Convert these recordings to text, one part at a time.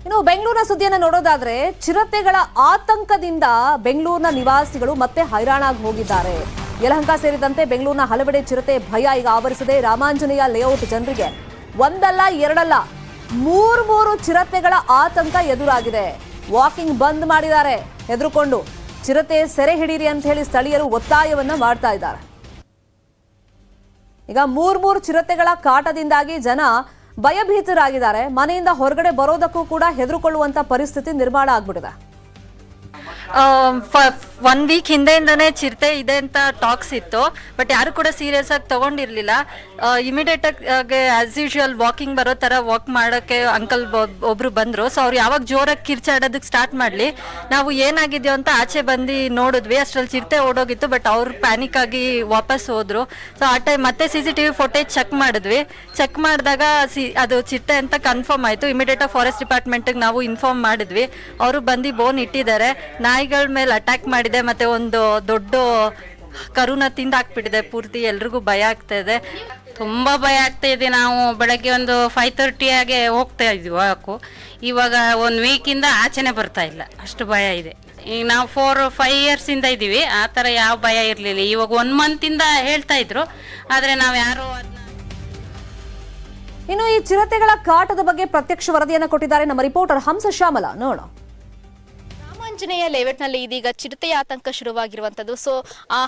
ಇನ್ನು ಬೆಂಗಳೂರಿನ ಸುದ್ದಿಯನ್ನು ನೋಡೋದಾದ್ರೆ ಚಿರತೆಗಳ ಆತಂಕದಿಂದ ಬೆಂಗಳೂರಿನ ನಿವಾಸಿಗಳು ಮತ್ತೆ ಹೈರಾಣಾಗಿ ಹೋಗಿದ್ದಾರೆ. ಯಲಹಂಕ ಸೇರಿದಂತೆ ಬೆಂಗಳೂರಿನ ಹಲವೆಡೆ ಚಿರತೆ ಭಯ ಈಗ ಆವರಿಸಿದೆ. ರಾಮಾಂಜನೇಯ ಲೇಔಟ್ ಜನರಿಗೆ ಒಂದಲ್ಲ ಎರಡಲ್ಲ ಮೂರು ಚಿರತೆಗಳ ಆತಂಕ ಎದುರಾಗಿದೆ. ವಾಕಿಂಗ್ ಬಂದ್ ಮಾಡಿದ್ದಾರೆ ಹೆದರ್ಕೊಂಡು. ಚಿರತೆ ಸೆರೆ ಹಿಡೀರಿ ಅಂತ ಹೇಳಿ ಸ್ಥಳೀಯರು ಒತ್ತಾಯವನ್ನ ಮಾಡ್ತಾ ಇದ್ದಾರೆ. ಈಗ ಮೂರು ಚಿರತೆಗಳ ಕಾಟದಿಂದಾಗಿ ಜನ ಭಯಭೀತರಾಗಿದ್ದಾರೆ. ಮನೆಯಿಂದ ಹೊರಗಡೆ ಬರೋದಕ್ಕೂ ಕೂಡ ಹೆದರ್ಕೊಳ್ಳುವಂತ ಪರಿಸ್ಥಿತಿ ನಿರ್ಮಾಣ ಆಗ್ಬಿಟ್ಟಿದೆ. 1 ವೀಕ್ ಹಿಂದೆಯಿಂದನೇ ಚಿರತೆ ಇದೆ ಅಂತ ಟಾಕ್ಸ್ ಇತ್ತು, ಬಟ್ ಯಾರು ಕೂಡ ಸೀರಿಯಸ್ ಆಗಿ ತಗೊಂಡಿರ್ಲಿಲ್ಲ. ಇಮಿಡಿಯೇಟ್ ಆಗಿ ಆಸ್ ಯೂಶುವಲ್ ವಾಕಿಂಗ್ ಬರೋ ತರ ವಾಕ್ ಮಾಡೋಕ್ಕೆ ಅಂಕಲ್ ಒಬ್ರು ಬಂದ್ರು. ಸೊ ಅವ್ರು ಯಾವಾಗ ಜೋರಾಗಿ ಕಿರ್ಚಾಡೋದಕ್ಕೆ ಸ್ಟಾರ್ಟ್ ಮಾಡ್ಲಿ, ನಾವು ಏನಾಗಿದ್ಯೋ ಅಂತ ಆಚೆ ಬಂದು ನೋಡಿದ್ವಿ. ಅಷ್ಟ್ರಲ್ಲಿ ಚಿರತೆ ಓಡೋಗಿತ್ತು, ಬಟ್ ಅವ್ರು ಪ್ಯಾನಿಕ್ ಆಗಿ ವಾಪಸ್ ಹೋದ್ರು. ಸೊ ಆ ಟೈಮ್ ಮತ್ತೆ CCTV ಫುಟೇಜ್ ಚೆಕ್ ಮಾಡಿದ್ವಿ. ಚೆಕ್ ಮಾಡಿದಾಗ ಅದು ಚಿರತೆ ಅಂತ ಕನ್ಫರ್ಮ್ ಆಯ್ತು. ಇಮಿಡಿಯೇಟ್ ಆಗಿ ಫಾರೆಸ್ಟ್ ಡಿಪಾರ್ಟ್ಮೆಂಟ್ಗೆ ನಾವು ಇನ್ಫಾರ್ಮ್ ಮಾಡಿದ್ವಿ. ಅವರು ಬಂದು ಬೋನ್ ಇಟ್ಟಿದ್ದಾರೆ. ನಾಯಿಗಳ ಮೇಲೆ ಅಟ್ಯಾಕ್ ಮಾಡಿದೆ, ಮತ್ತೆ ಒಂದು ದೊಡ್ಡ ಕರುನ ತಿಂದಾಕ್ಬಿಟ್ಟಿದೆ ಪೂರ್ತಿ. ಎಲ್ರಿಗೂ ಭಯ ಆಗ್ತಾ ಇದೆ, ತುಂಬಾ ಭಯ ಆಗ್ತಾ ಇದೆ. ನಾವು ಬೆಳಗ್ಗೆ ಒಂದು 5:30 ಆಗಿ ಹೋಗ್ತಾ ಇದ್ವಿ ವಾಕು. ಇವಾಗ 1 ವೀಕಿಂದ ಆಚೆನೆ ಬರ್ತಾ ಇಲ್ಲ, ಅಷ್ಟು ಭಯ ಇದೆ. ಈಗ ನಾವು 4-5 ಇಯರ್ಸ್ ಇಂದ ಇದೀವಿ, ಆ ಥರ ಯಾವ ಭಯ ಇರಲಿಲ್ಲ. ಇವಾಗ 1 ಮಂತ್ ಇಂದ ಹೇಳ್ತಾ ಇದ್ರು, ಆದ್ರೆ ನಾವು ಯಾರು ಇನ್ನು ಈ ಚಿರತೆಗಳ ಕಾಟದ ಬಗ್ಗೆ ಪ್ರತ್ಯಕ್ಷ ವರದಿಯನ್ನು ಕೊಟ್ಟಿದ್ದಾರೆ ನಮ್ಮ ರಿಪೋರ್ಟರ್ ಹಂಸ ಶ್ಯಾಮಲ. ನೋಡೋಣ. ರಾಮಾಂಜನೇಯ ಲೇಔಟ್ನಲ್ಲಿ ಇದೀಗ ಚಿರತೆಯ ಆತಂಕ ಶುರುವಾಗಿರುವಂತದ್ದು. ಸೊ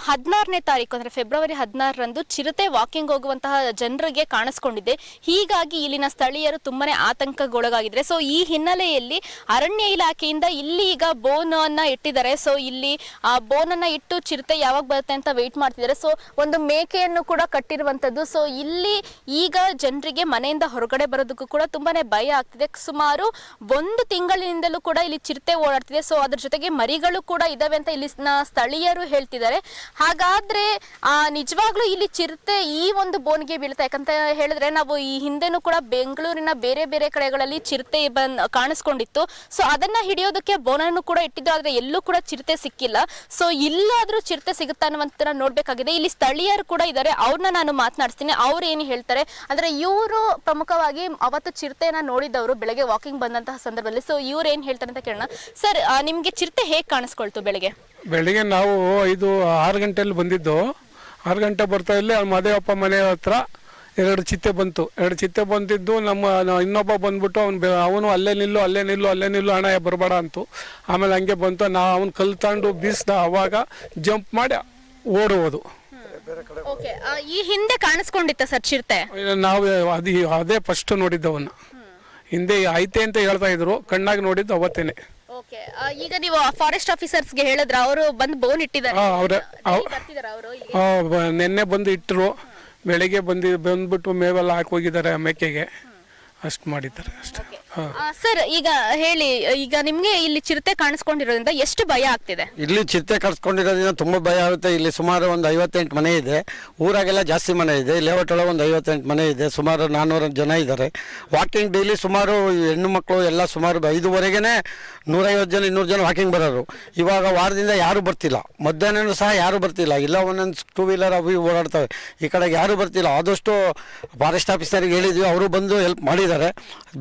16ನೇ ತಾರೀಕು ಅಂದ್ರೆ ಫೆಬ್ರವರಿ 16ರಂದು ಚಿರತೆ ವಾಕಿಂಗ್ ಹೋಗುವಂತಹ ಜನರಿಗೆ ಕಾಣಿಸ್ಕೊಂಡಿದೆ. ಹೀಗಾಗಿ ಇಲ್ಲಿನ ಸ್ಥಳೀಯರು ತುಂಬಾನೇ ಆತಂಕಗೊಳಗಾಗಿದ್ದಾರೆ. ಸೊ ಈ ಹಿನ್ನೆಲೆಯಲ್ಲಿ ಅರಣ್ಯ ಇಲಾಖೆಯಿಂದ ಇಲ್ಲಿ ಈಗ ಬೋನ್ ಅನ್ನ ಇಟ್ಟಿದ್ದಾರೆ. ಸೊ ಇಲ್ಲಿ ಆ ಬೋನ್ ಅನ್ನ ಇಟ್ಟು ಚಿರತೆ ಯಾವಾಗ ಬರುತ್ತೆ ಅಂತ ವೇಟ್ ಮಾಡ್ತಿದ್ದಾರೆ. ಸೊ ಒಂದು ಮೇಕೆಯನ್ನು ಕೂಡ ಕಟ್ಟಿರುವಂತದ್ದು. ಸೊ ಇಲ್ಲಿ ಈಗ ಜನರಿಗೆ ಮನೆಯಿಂದ ಹೊರಗಡೆ ಬರೋದಕ್ಕೂ ಕೂಡ ತುಂಬಾನೇ ಭಯ ಆಗ್ತಿದೆ. ಸುಮಾರು 1 ತಿಂಗಳಿನಿಂದಲೂ ಕೂಡ ಇಲ್ಲಿ ಚಿರತೆ ಓಡಾಡ್ತಿದೆ. ಸೊ ಅದ್ರ ಜೊತೆಗೆ ಮರಿಗಳು ಕೂಡ ಇದಾವೆ ಅಂತ ಇಲ್ಲಿ ಸ್ಥಳೀಯರು ಹೇಳ್ತಿದ್ದಾರೆ. ಹಾಗಾದ್ರೆ ನಿಜವಾಗ್ಲೂ ಇಲ್ಲಿ ಚಿರತೆ ಈ ಒಂದು ಬೋನ್ಗೆ ಬೀಳ್ತಾ, ಯಾಕಂತ ಹೇಳಿದ್ರೆ ನಾವು ಈ ಹಿಂದೆನೂ ಕೂಡ ಬೆಂಗಳೂರಿನ ಬೇರೆ ಬೇರೆ ಕಡೆಗಳಲ್ಲಿ ಚಿರತೆ ಕಾಣಿಸ್ಕೊಂಡಿತ್ತು. ಸೊ ಅದನ್ನ ಹಿಡಿಯೋದಕ್ಕೆ ಬೋನನ್ನು ಕೂಡ ಇಟ್ಟಿದ್ದು, ಆದ್ರೆ ಎಲ್ಲೂ ಕೂಡ ಚಿರತೆ ಸಿಕ್ಕಿಲ್ಲ. ಸೊ ಇಲ್ಲಾದ್ರೂ ಚಿರತೆ ಸಿಗುತ್ತಾ ಅನ್ನುವಂತ ನೋಡ್ಬೇಕಾಗಿದೆ. ಇಲ್ಲಿ ಸ್ಥಳೀಯರು ಕೂಡ ಇದ್ದಾರೆ, ಅವ್ರನ್ನ ನಾನು ಮಾತನಾಡಿಸ್ತೀನಿ. ಅವ್ರು ಏನು ಹೇಳ್ತಾರೆ ಅಂದ್ರೆ, ಇವರು ಪ್ರಮುಖವಾಗಿ ಅವತ್ತು ಚಿರತೆಯನ್ನ ನೋಡಿದವರು ಬೆಳಗ್ಗೆ ವಾಕಿಂಗ್ ಬಂದಂತಹ ಸಂದರ್ಭದಲ್ಲಿ. ಸೊ ಇವ್ರು ಏನ್ ಹೇಳ್ತಾರೆ ಅಂತ ಕೇಳೋಣ. ಸರ್, ನಿಮ್ಗೆ ಚಿರತೆ ಹೇಗೆ ಕಾಣಿಸ್ಕೊಳ್ತು ಬೆಳಗ್ಗೆ? ನಾವು 5-6 ಗಂಟೆಯಲ್ಲಿ ಬಂದಿದ್ದು. 6 ಗಂಟೆ ಬರ್ತಾ ಇಲ್ಲಿ ಮದೇವಪ್ಪ ಮನೆ ಹತ್ರ 2 ಚಿತ್ತೆ ಬಂತು. 2 ಚಿತ್ತೆ ಬಂದಿದ್ದು ಇನ್ನೊಬ್ಬ ಬಂದ್ಬಿಟ್ಟು ಅವನು ಅಲ್ಲೇ ನಿಲ್ಲು ಹಣ ಬರಬೇಡ ಅಂತು. ಆಮೇಲೆ ಹಂಗೆ ಬಂತು. ಅವನು ಕಲ್ಲು ತಗೊಂಡು ಬೀಸ್ದ, ಅವಾಗ ಜಂಪ್ ಮಾಡಿ ಓಡುವುದು. ಈ ಹಿಂದೆ ಕಾಣಿಸ್ಕೊಂಡಿತ್ತ ಸರ್ ಚಿರತೆ? ನಾವು ಅದೇ ಫಸ್ಟ್ ನೋಡಿದ್ದವನ್ನ. ಹಿಂದೆ ಐತೆ ಅಂತ ಹೇಳ್ತಾ ಇದ್ರು, ಕಣ್ಣಾಗಿ ನೋಡಿದ್ದು ಅವತ್ತೇನೆ. ಈಗ ನೀವು ಫಾರೆಸ್ಟ್ ಆಫೀಸರ್ಸ್ಗೆ ಹೇಳಿದ್ರ? ಅವರು ಬಂದು ಬೋನ್ ಇಟ್ಟಿದ್ದಾರೆ. ನಿನ್ನೆ ಬಂದು ಇಟ್ಟರು. ಬೆಳಿಗ್ಗೆ ಬಂದ್ಬಿಟ್ಟು ಮೇವೆಲ್ಲ ಹಾಕಿ ಹೋಗಿದ್ದಾರೆ ಮೇಕೆಗೆ. ಅಷ್ಟು ಮಾಡಿದ್ದಾರೆ ಅಷ್ಟೇ. ಸರ್, ಈಗ ಹೇಳಿ, ಈಗ ನಿಮ್ಗೆ ಇಲ್ಲಿ ಚಿರತೆ ಕಾಣಿಸ್ಕೊಂಡಿರೋದ್ರಿಂದ ಎಷ್ಟು ಭಯ ಆಗ್ತಿದೆ? ಇಲ್ಲಿ ಚಿರತೆ ಕಾಣಿಸ್ಕೊಂಡಿರೋದ್ರಿಂದ ತುಂಬಾ ಭಯ ಆಗುತ್ತೆ. ಇಲ್ಲಿ ಸುಮಾರು ಒಂದು 58 ಮನೆ ಇದೆ. ಊರಾಗೆಲ್ಲ ಜಾಸ್ತಿ ಮನೆ ಇದೆ. ಲೇಔಟ್ ಒಳಗೆ ಒಂದು 58 ಮನೆ ಇದೆ. ಸುಮಾರು 400 ಜನ ಇದ್ದಾರೆ. ವಾಕಿಂಗ್ ಡೈಲಿ ಸುಮಾರು ಹೆಣ್ಣು ಮಕ್ಕಳು ಎಲ್ಲ ಸುಮಾರು 5ವರೆಗೇನೆ 150 ಜನ 200 ಜನ ವಾಕಿಂಗ್ ಬರೋರು. ಇವಾಗ ವಾರದಿಂದ ಯಾರು ಬರ್ತಿಲ್ಲ. ಮಧ್ಯಾಹ್ನನೂ ಸಹ ಯಾರು ಬರ್ತಿಲ್ಲ. ಇಲ್ಲ ಒಂದೊಂದು 2 ವೀಲರ್ ಅವು ಓಡಾಡ್ತವೆ. ಈ ಕಡೆಗೆ ಯಾರು ಬರ್ತಿಲ್ಲ. ಆದಷ್ಟು ಫಾರೆಸ್ಟ್ ಆಫೀಸರ್ಗೆ ಹೇಳಿದ್ವಿ, ಅವರು ಬಂದು ಹೆಲ್ಪ್ ಮಾಡಿದ್ದಾರೆ.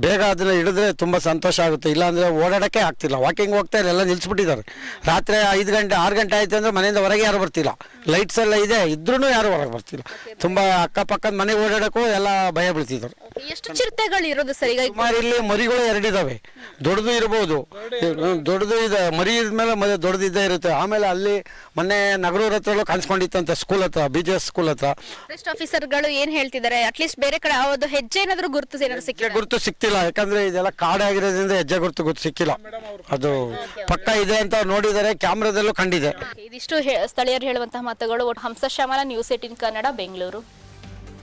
ಬೇಗ ಅದನ್ನ ಹಿಡಿದ್ರೆ ತುಂಬ ಸಂತೋಷ ಆಗುತ್ತೆ. ಇಲ್ಲಾಂದರೆ ಓಡಾಡೋಕ್ಕೆ ಆಗ್ತಿಲ್ಲ. ವಾಕಿಂಗ್ ಹೋಗ್ತಾ ಎಲ್ಲ ನಿಲ್ಲಿಸ್ಬಿಟ್ಟಿದ್ದಾರೆ. ರಾತ್ರಿ 5 ಗಂಟೆ 6 ಗಂಟೆ ಆಯ್ತು ಅಂದರೆ ಮನೆಯಿಂದ ಹೊರಗೆ ಯಾರು ಬರ್ತಿಲ್ಲ. ಲೈಟ್ಸ್ ಎಲ್ಲ ಇದೆ, ಇದ್ರೂ ಯಾರು ಹೊರಗೆ ಬರ್ತಿಲ್ಲ. ತುಂಬ ಅಕ್ಕಪಕ್ಕದ ಮನೆ ಓಡಾಡೋಕ್ಕೂ ಎಲ್ಲ ಭಯ ಬೀಳ್ತಿದ್ದಾರೆ. ಎಷ್ಟು ಚಿರತೆಗಳು ಇರೋದು ಸರ್ ಈಗ? ಸುಮಾರು ಇಲ್ಲಿ ಮರಿಗಳು 2 ಇದಾವೆ. ದೊಡ್ಡದು ಇರ್ಬೋದು, ದೊಡ್ಡದು ಇದೆ. ಮರಿ ಇದ್ಮೇಲೆ ದೊಡ್ಡದಿದ್ದೇ ಇರುತ್ತೆ. ಆಮೇಲೆ ಅಲ್ಲಿ ಮೊನ್ನೆ ನಗರೂರ ಹತ್ರ ಕಾಣಿಸ್ಕೊಂಡಿತ್ತಂತೆ, ಸ್ಕೂಲ್ ಹತ್ರ, BJS ಸ್ಕೂಲ್ ಹತ್ರ. ಫಾರೆಸ್ಟ್ ಆಫೀಸರ್ಗಳು ಏನ್ ಹೇಳ್ತಿದ್ದಾರೆ? ಅಟ್ಲೀಸ್ಟ್ ಬೇರೆ ಕಡೆ ಯಾವ್ದು ಹೆಜ್ಜೆ ಏನಾದ್ರು ಗುರುತು ಸಿಕ್ತಿಲ್ಲ. ಯಾಕಂದ್ರೆ ಇದೆಲ್ಲ ಕಾಡಾಗಿರೋದ್ರಿಂದ ಹೆಜ್ಜೆ ಗುರುತು ಸಿಕ್ಕಿಲ್ಲ. ಅದು ಪಕ್ಕ ಇದೆ ಅಂತ ನೋಡಿದರೆ, ಕ್ಯಾಮ್ರಾದಲ್ಲೂ ಕಂಡಿದೆ. ಇದಿಷ್ಟು ಸ್ಥಳೀಯರು ಹೇಳುವಂತಹ ಮಾತುಗಳು. ಹಂಸ ಶ್ಯಾಮಲ, ನ್ಯೂಸ್ 18 ಕನ್ನಡ, ಬೆಂಗಳೂರು.